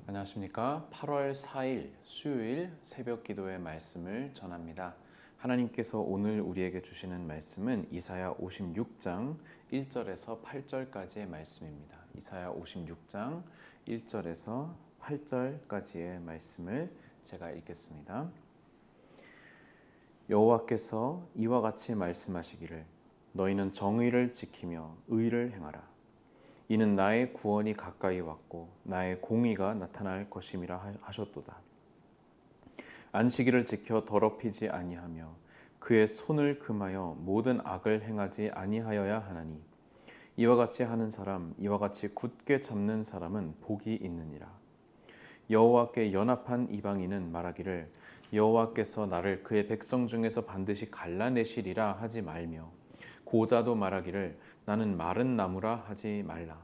안녕하십니까. 8월 4일 수요일 새벽 기도의 말씀을 전합니다. 하나님께서 오늘 우리에게 주시는 말씀은 이사야 56장 1절에서 8절까지의 말씀입니다. 이사야 56장 1절에서 8절까지의 말씀을 제가 읽겠습니다. 여호와께서 이와 같이 말씀하시기를 너희는 정의를 지키며 의를 행하라. 이는 나의 구원이 가까이 왔고 나의 공의가 나타날 것임이라 하셨도다. 안식일을 지켜 더럽히지 아니하며 그의 손을 금하여 모든 악을 행하지 아니하여야 하나니 이와 같이 하는 사람, 이와 같이 굳게 잡는 사람은 복이 있느니라. 여호와께 연합한 이방인은 말하기를 여호와께서 나를 그의 백성 중에서 반드시 갈라내시리라 하지 말며 고자도 말하기를 나는 마른 나무라 하지 말라.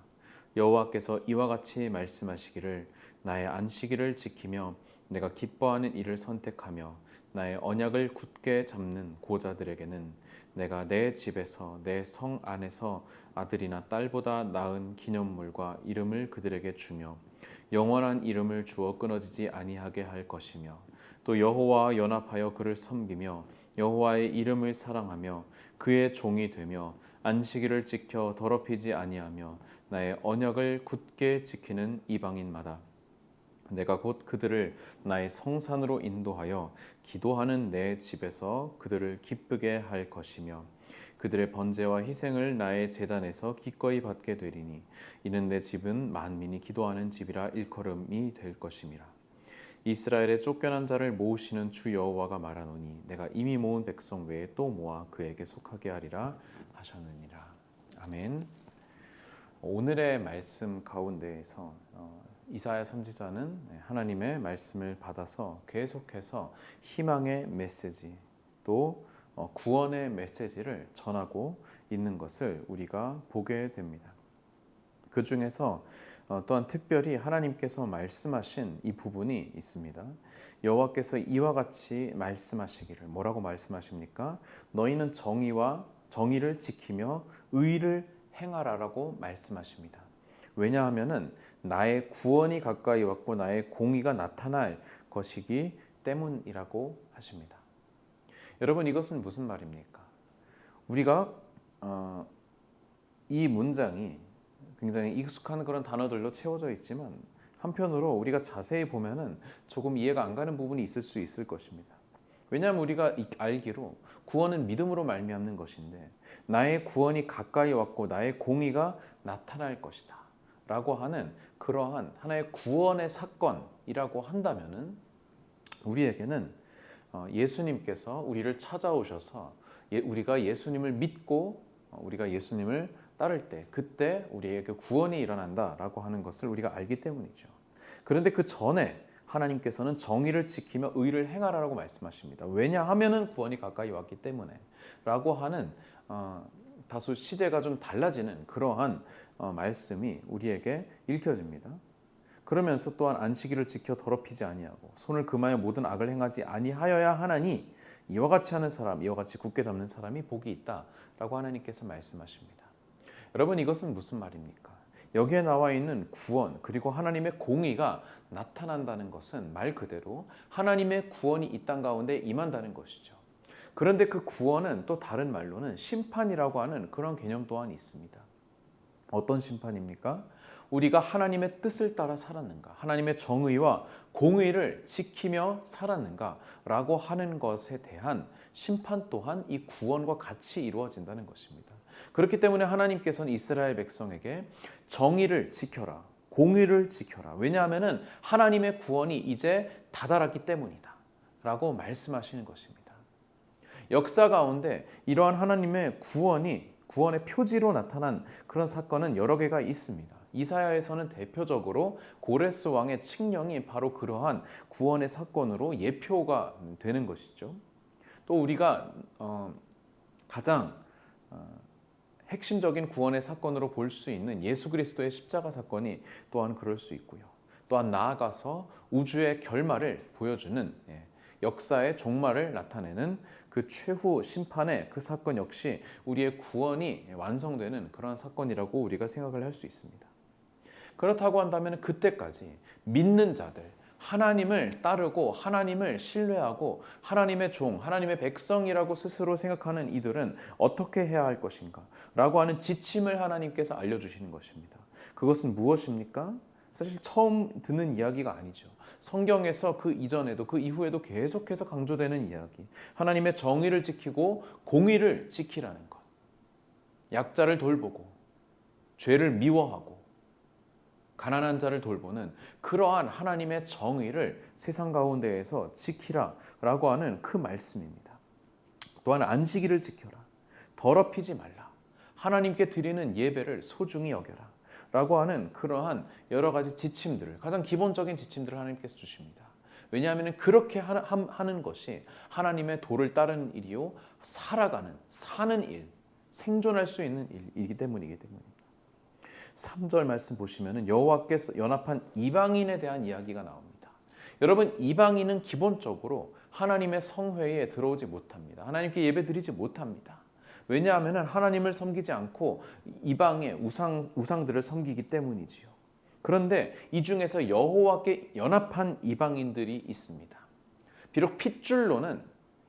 여호와께서 이와 같이 말씀하시기를 나의 안식일을 지키며 내가 기뻐하는 일을 선택하며 나의 언약을 굳게 잡는 고자들에게는 내가 내 집에서 내 성 안에서 아들이나 딸보다 나은 기념물과 이름을 그들에게 주며 영원한 이름을 주어 끊어지지 아니하게 할 것이며 또 여호와와 연합하여 그를 섬기며 여호와의 이름을 사랑하며 그의 종이 되며 안식일을 지켜 더럽히지 아니하며 나의 언약을 굳게 지키는 이방인마다 내가 곧 그들을 나의 성산으로 인도하여 기도하는 내 집에서 그들을 기쁘게 할 것이며 그들의 번제와 희생을 나의 제단에서 기꺼이 받게 되리니 이는 내 집은 만민이 기도하는 집이라 일컬음이 될 것임이라. 이스라엘의 쫓겨난 자를 모으시는 주 여호와가 말하노니 내가 이미 모은 백성 외에 또 모아 그에게 속하게 하리라 하셨느니라. 아멘. 오늘의 말씀 가운데에서 이사야 선지자는 하나님의 말씀을 받아서 계속해서 희망의 메시지 또 구원의 메시지를 전하고 있는 것을 우리가 보게 됩니다. 그 중에서 또한 특별히 하나님께서 말씀하신 이 부분이 있습니다. 여호와께서 이와 같이 말씀하시기를 뭐라고 말씀하십니까? 너희는 정의를 지키며 의를 행하라라고 말씀하십니다. 왜냐하면은 나의 구원이 가까이 왔고 나의 공의가 나타날 것이기 때문이라고 하십니다. 여러분 이것은 무슨 말입니까? 우리가 이 문장이 굉장히 익숙한 그런 단어들로 채워져 있지만 한편으로 우리가 자세히 보면은 조금 이해가 안 가는 부분이 있을 수 있을 것입니다. 왜냐하면 우리가 알기로 구원은 믿음으로 말미암는 것인데 나의 구원이 가까이 왔고 나의 공의가 나타날 것이다 라고 하는 그러한 하나의 구원의 사건이라고 한다면은 우리에게는 예수님께서 우리를 찾아오셔서 우리가 예수님을 믿고 우리가 예수님을 따를 때 그때 우리에게 구원이 일어난다라고 하는 것을 우리가 알기 때문이죠. 그런데 그 전에 하나님께서는 정의를 지키며 의를 행하라고 말씀하십니다. 왜냐하면은 구원이 가까이 왔기 때문에 라고 하는 다소 시제가 좀 달라지는 그러한 말씀이 우리에게 읽혀집니다. 그러면서 또한 안식일을 지켜 더럽히지 아니하고 손을 금하여 모든 악을 행하지 아니하여야 하나니 이와 같이 하는 사람, 이와 같이 굳게 잡는 사람이 복이 있다라고 하나님께서 말씀하십니다. 여러분 이것은 무슨 말입니까? 여기에 나와 있는 구원 그리고 하나님의 공의가 나타난다는 것은 말 그대로 하나님의 구원이 이 땅 가운데 임한다는 것이죠. 그런데 그 구원은 또 다른 말로는 심판이라고 하는 그런 개념 또한 있습니다. 어떤 심판입니까? 우리가 하나님의 뜻을 따라 살았는가? 하나님의 정의와 공의를 지키며 살았는가? 라고 하는 것에 대한 심판 또한 이 구원과 같이 이루어진다는 것입니다. 그렇기 때문에 하나님께서는 이스라엘 백성에게 정의를 지켜라, 공의를 지켜라. 왜냐하면 하나님의 구원이 이제 다다랐기 때문이다 라고 말씀하시는 것입니다. 역사 가운데 이러한 하나님의 구원의 표지로 나타난 그런 사건은 여러 개가 있습니다. 이사야에서는 대표적으로 고레스 왕의 칙령이 바로 그러한 구원의 사건으로 예표가 되는 것이죠. 또 우리가 가장 핵심적인 구원의 사건으로 볼 수 있는 예수 그리스도의 십자가 사건이 또한 그럴 수 있고요. 또한 나아가서 우주의 결말을 보여주는 역사의 종말을 나타내는 그 최후 심판의 그 사건 역시 우리의 구원이 완성되는 그러한 사건이라고 우리가 생각을 할 수 있습니다. 그렇다고 한다면 그때까지 믿는 자들, 하나님을 따르고 하나님을 신뢰하고 하나님의 종, 하나님의 백성이라고 스스로 생각하는 이들은 어떻게 해야 할 것인가 라고 하는 지침을 하나님께서 알려주시는 것입니다. 그것은 무엇입니까? 사실 처음 듣는 이야기가 아니죠. 성경에서 그 이전에도 그 이후에도 계속해서 강조되는 이야기. 하나님의 정의를 지키고 공의를 지키라는 것. 약자를 돌보고 죄를 미워하고 가난한 자를 돌보는 그러한 하나님의 정의를 세상 가운데에서 지키라 라고 하는 그 말씀입니다. 또한 안식일을 지켜라. 더럽히지 말라. 하나님께 드리는 예배를 소중히 여겨라 라고 하는 그러한 여러 가지 지침들을, 가장 기본적인 지침들을 하나님께서 주십니다. 왜냐하면 그렇게 하는 것이 하나님의 도를 따르는 일이요, 사는 일, 생존할 수 있는 일이기 때문입니다. 3절 말씀 보시면 여호와께서 연합한 이방인에 대한 이야기가 나옵니다. 여러분, 이방인은 기본적으로 하나님의 성회에 들어오지 못합니다. 하나님께 예배드리지 못합니다. 왜냐하면 하나님을 섬기지 않고 이방의 우상들을 섬기기 때문이지요. 그런데 이 중에서 여호와께 연합한 이방인들이 있습니다. 비록 핏줄로는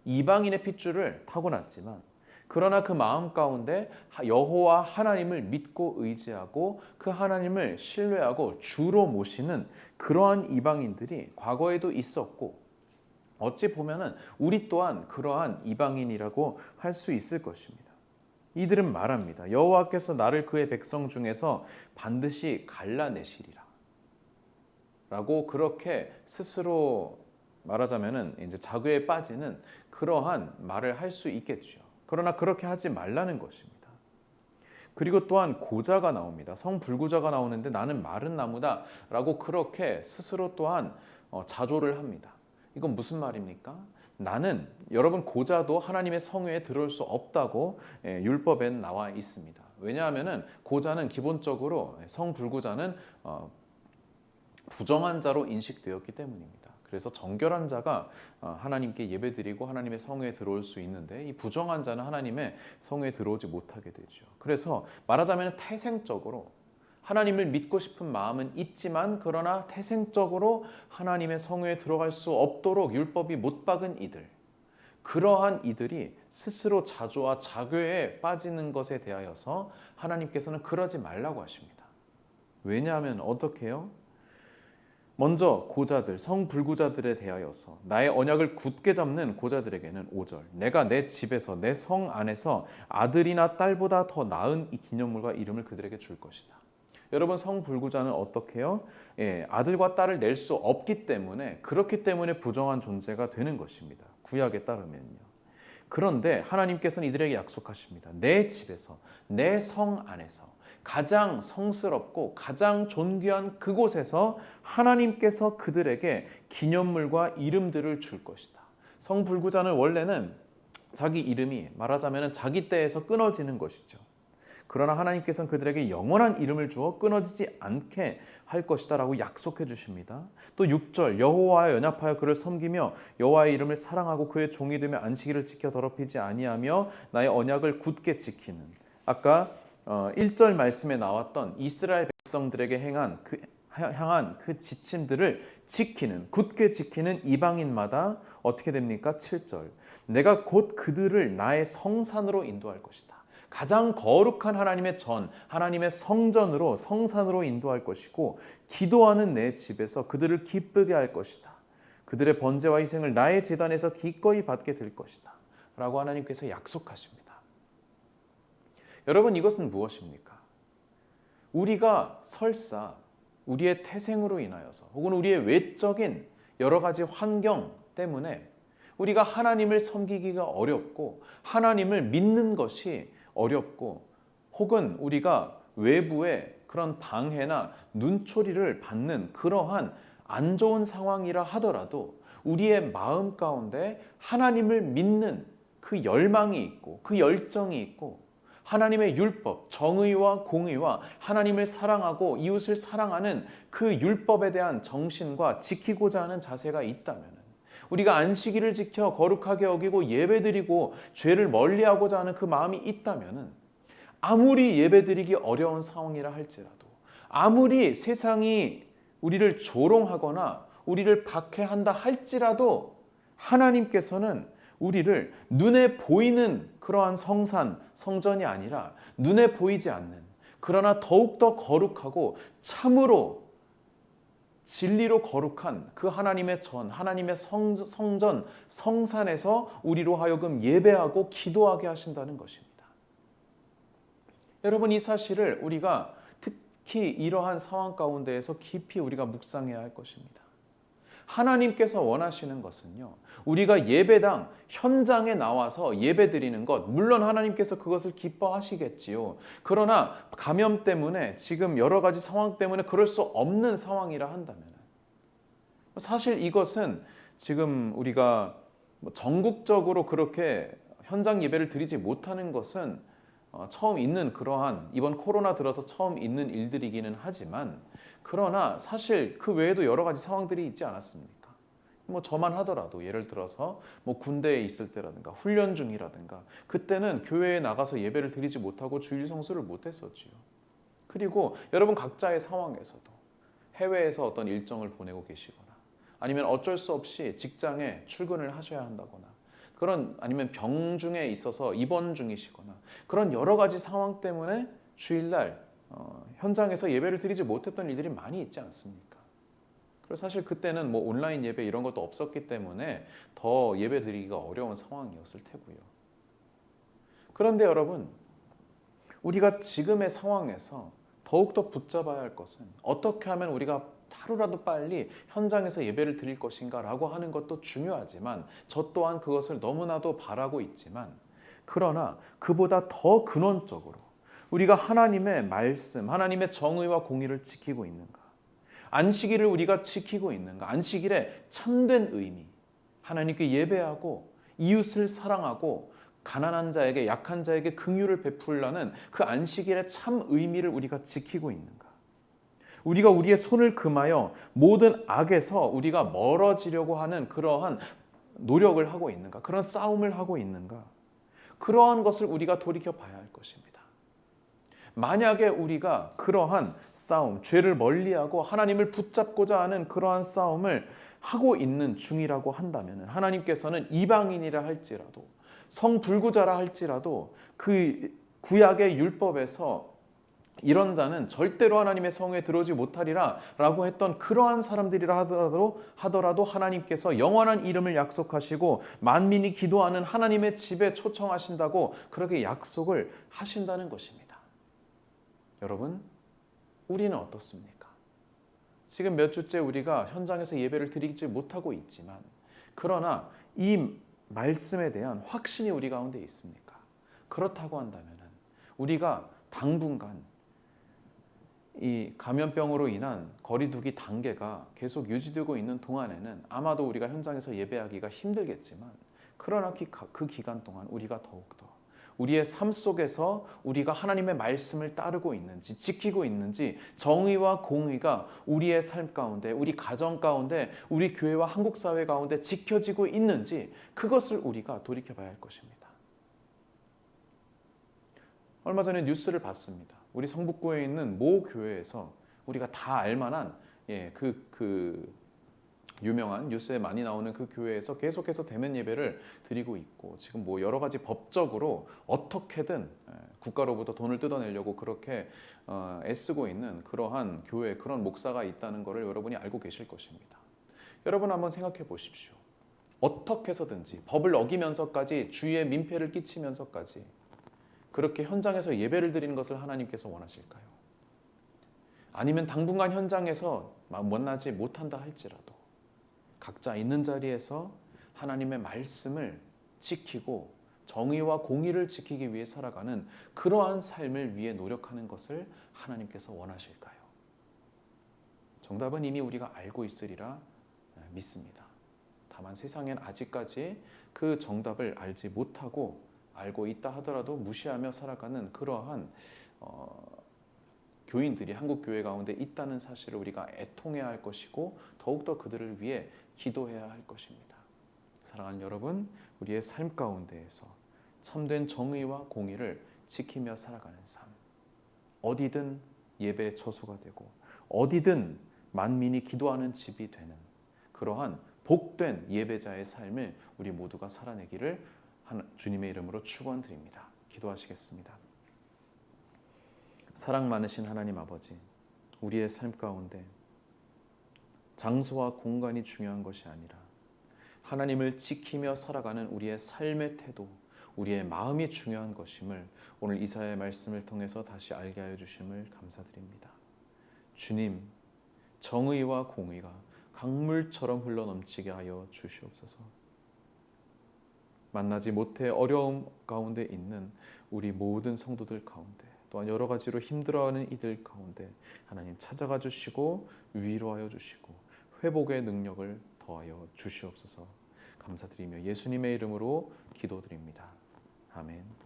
이방인의 핏줄을 타고났지만 그러나 그 마음 가운데 여호와 하나님을 믿고 의지하고 그 하나님을 신뢰하고 주로 모시는 그러한 이방인들이 과거에도 있었고, 어찌 보면은 우리 또한 그러한 이방인이라고 할 수 있을 것입니다. 이들은 말합니다. 여호와께서 나를 그의 백성 중에서 반드시 갈라내시리라 라고 그렇게 스스로 말하자면은 이제 자괴에 빠지는 그러한 말을 할 수 있겠죠. 그러나 그렇게 하지 말라는 것입니다. 그리고 또한 고자가 나옵니다. 성불구자가 나오는데 나는 마른 나무다 라고 그렇게 스스로 또한 자조를 합니다. 이건 무슨 말입니까? 나는, 여러분, 고자도 하나님의 성회에 들어올 수 없다고 율법엔 나와 있습니다. 왜냐하면 고자는 기본적으로, 성불구자는 부정한 자로 인식되었기 때문입니다. 그래서 정결한 자가 하나님께 예배드리고 하나님의 성회에 들어올 수 있는데, 이 부정한 자는 하나님의 성회에 들어오지 못하게 되죠. 그래서 말하자면 태생적으로 하나님을 믿고 싶은 마음은 있지만 그러나 태생적으로 하나님의 성회에 들어갈 수 없도록 율법이 못 박은 이들, 그러한 이들이 스스로 자조와 자괴에 빠지는 것에 대하여서 하나님께서는 그러지 말라고 하십니다. 왜냐하면 어떻게 해요? 먼저 고자들, 성불구자들에 대하여서 나의 언약을 굳게 잡는 고자들에게는 5절, 내가 내 집에서 내 성 안에서 아들이나 딸보다 더 나은 이 기념물과 이름을 그들에게 줄 것이다. 여러분, 성불구자는 어떻게 해요? 아들과 딸을 낼 수 없기 때문에, 그렇기 때문에 부정한 존재가 되는 것입니다. 구약에 따르면요. 그런데 하나님께서는 이들에게 약속하십니다. 내 집에서, 내 성 안에서 가장 성스럽고 가장 존귀한 그곳에서 하나님께서 그들에게 기념물과 이름들을 줄 것이다. 성불구자는 원래는 자기 이름이 말하자면 자기 때에서 끊어지는 것이죠. 그러나 하나님께서는 그들에게 영원한 이름을 주어 끊어지지 않게 할 것이다 라고 약속해 주십니다. 또 6절, 여호와와 연합하여 그를 섬기며 여호와의 이름을 사랑하고 그의 종이 되며 안식일을 지켜 더럽히지 아니하며 나의 언약을 굳게 지키는, 아까 1절 말씀에 나왔던 이스라엘 백성들에게 향한 그 지침들을 지키는, 굳게 지키는 이방인마다 어떻게 됩니까? 7절, 내가 곧 그들을 나의 성산으로 인도할 것이다. 가장 거룩한 하나님의 하나님의 성전으로, 성산으로 인도할 것이고, 기도하는 내 집에서 그들을 기쁘게 할 것이다. 그들의 번제와 희생을 나의 제단에서 기꺼이 받게 될 것이다 라고 하나님께서 약속하십니다. 여러분, 이것은 무엇입니까? 우리가 설사 우리의 태생으로 인하여서 혹은 우리의 외적인 여러 가지 환경 때문에 우리가 하나님을 섬기기가 어렵고 하나님을 믿는 것이 어렵고, 혹은 우리가 외부의 그런 방해나 눈초리를 받는 그러한 안 좋은 상황이라 하더라도 우리의 마음 가운데 하나님을 믿는 그 열망이 있고 그 열정이 있고 하나님의 율법, 정의와 공의와 하나님을 사랑하고 이웃을 사랑하는 그 율법에 대한 정신과 지키고자 하는 자세가 있다면, 우리가 안식일을 지켜 거룩하게 여기고 예배드리고 죄를 멀리하고자 하는 그 마음이 있다면, 아무리 예배드리기 어려운 상황이라 할지라도, 아무리 세상이 우리를 조롱하거나 우리를 박해한다 할지라도 하나님께서는 우리를 눈에 보이는 그러한 성산, 성전이 아니라 눈에 보이지 않는, 그러나 더욱더 거룩하고 참으로 진리로 거룩한 그 하나님의 하나님의 성전, 성산에서 우리로 하여금 예배하고 기도하게 하신다는 것입니다. 여러분, 이 사실을 우리가 특히 이러한 상황 가운데에서 깊이 우리가 묵상해야 할 것입니다. 하나님께서 원하시는 것은요, 우리가 예배당 현장에 나와서 예배 드리는 것, 물론 하나님께서 그것을 기뻐하시겠지요. 그러나 감염 때문에 지금 여러 가지 상황 때문에 그럴 수 없는 상황이라 한다면, 사실 이것은 지금 우리가 전국적으로 그렇게 현장 예배를 드리지 못하는 것은 처음 있는 그러한, 이번 코로나 들어서 처음 있는 일들이기는 하지만, 그러나 사실 그 외에도 여러 가지 상황들이 있지 않았습니까? 저만 하더라도 예를 들어서 군대에 있을 때라든가 훈련 중이라든가 그때는 교회에 나가서 예배를 드리지 못하고 주일 성수를 못했었지요. 그리고 여러분 각자의 상황에서도 해외에서 어떤 일정을 보내고 계시거나 아니면 어쩔 수 없이 직장에 출근을 하셔야 한다거나 아니면 병 중에 있어서 입원 중이시거나 그런 여러 가지 상황 때문에 주일날 현장에서 예배를 드리지 못했던 일들이 많이 있지 않습니까? 그래서 사실 그때는 온라인 예배 이런 것도 없었기 때문에 더 예배 드리기가 어려운 상황이었을 테고요. 그런데 여러분, 우리가 지금의 상황에서 더욱더 붙잡아야 할 것은 어떻게 하면 우리가 하루라도 빨리 현장에서 예배를 드릴 것인가 라고 하는 것도 중요하지만, 저 또한 그것을 너무나도 바라고 있지만, 그러나 그보다 더 근원적으로 우리가 하나님의 말씀, 하나님의 정의와 공의를 지키고 있는가? 안식일을 우리가 지키고 있는가? 안식일의 참된 의미, 하나님께 예배하고 이웃을 사랑하고 가난한 자에게, 약한 자에게 긍휼을 베풀라는 그 안식일의 참 의미를 우리가 지키고 있는가? 우리가 우리의 손을 금하여 모든 악에서 우리가 멀어지려고 하는 그러한 노력을 하고 있는가? 그런 싸움을 하고 있는가? 그러한 것을 우리가 돌이켜 봐야 할 것입니다. 만약에 우리가 그러한 싸움, 죄를 멀리하고 하나님을 붙잡고자 하는 그러한 싸움을 하고 있는 중이라고 한다면, 하나님께서는 이방인이라 할지라도 성불구자라 할지라도 그 구약의 율법에서 이런 자는 절대로 하나님의 성에 들어오지 못하리라 라고 했던 그러한 사람들이라 하더라도 하나님께서 영원한 이름을 약속하시고 만민이 기도하는 하나님의 집에 초청하신다고 그렇게 약속을 하신다는 것입니다. 여러분, 우리는 어떻습니까? 지금 몇 주째 우리가 현장에서 예배를 드리지 못하고 있지만, 그러나 이 말씀에 대한 확신이 우리 가운데 있습니까? 그렇다고 한다면 우리가 당분간 이 감염병으로 인한 거리두기 단계가 계속 유지되고 있는 동안에는 아마도 우리가 현장에서 예배하기가 힘들겠지만, 그러나 그 기간 동안 우리가 더욱더 우리의 삶 속에서 우리가 하나님의 말씀을 따르고 있는지, 지키고 있는지, 정의와 공의가 우리의 삶 가운데, 우리 가정 가운데, 우리 교회와 한국 사회 가운데 지켜지고 있는지, 그것을 우리가 돌이켜봐야 할 것입니다. 얼마 전에 뉴스를 봤습니다. 우리 성북구에 있는 모 교회에서 우리가 다 알만한 유명한 뉴스에 많이 나오는 그 교회에서 계속해서 대면 예배를 드리고 있고, 지금 여러 가지 법적으로 어떻게든 국가로부터 돈을 뜯어내려고 그렇게 애쓰고 있는 그러한 교회, 그런 목사가 있다는 것을 여러분이 알고 계실 것입니다. 여러분 한번 생각해 보십시오. 어떻게 해서든지 법을 어기면서까지 주위에 민폐를 끼치면서까지 그렇게 현장에서 예배를 드리는 것을 하나님께서 원하실까요? 아니면 당분간 현장에서 만나지 못한다 할지라도 각자 있는 자리에서 하나님의 말씀을 지키고 정의와 공의를 지키기 위해 살아가는 그러한 삶을 위해 노력하는 것을 하나님께서 원하실까요? 정답은 이미 우리가 알고 있으리라 믿습니다. 다만 세상엔 아직까지 그 정답을 알지 못하고, 알고 있다 하더라도 무시하며 살아가는 그러한 교인들이 한국 교회 가운데 있다는 사실을 우리가 애통해야 할 것이고, 더욱더 그들을 위해 기도해야 할 것입니다. 사랑하는 여러분, 우리의 삶 가운데에서 참된 정의와 공의를 지키며 살아가는 삶, 어디든 예배의 처소가 되고 어디든 만민이 기도하는 집이 되는 그러한 복된 예배자의 삶을 우리 모두가 살아내기를 주님의 이름으로 축원드립니다. 기도하시겠습니다. 사랑 많으신 하나님 아버지, 우리의 삶 가운데 장소와 공간이 중요한 것이 아니라 하나님을 지키며 살아가는 우리의 삶의 태도, 우리의 마음이 중요한 것임을 오늘 이사야의 말씀을 통해서 다시 알게 하여 주심을 감사드립니다. 주님, 정의와 공의가 강물처럼 흘러넘치게 하여 주시옵소서. 만나지 못해 어려움 가운데 있는 우리 모든 성도들 가운데 또한 여러 가지로 힘들어하는 이들 가운데 하나님 찾아가 주시고 위로하여 주시고 회복의 능력을 더하여 주시옵소서. 감사드리며 예수님의 이름으로 기도드립니다. 아멘.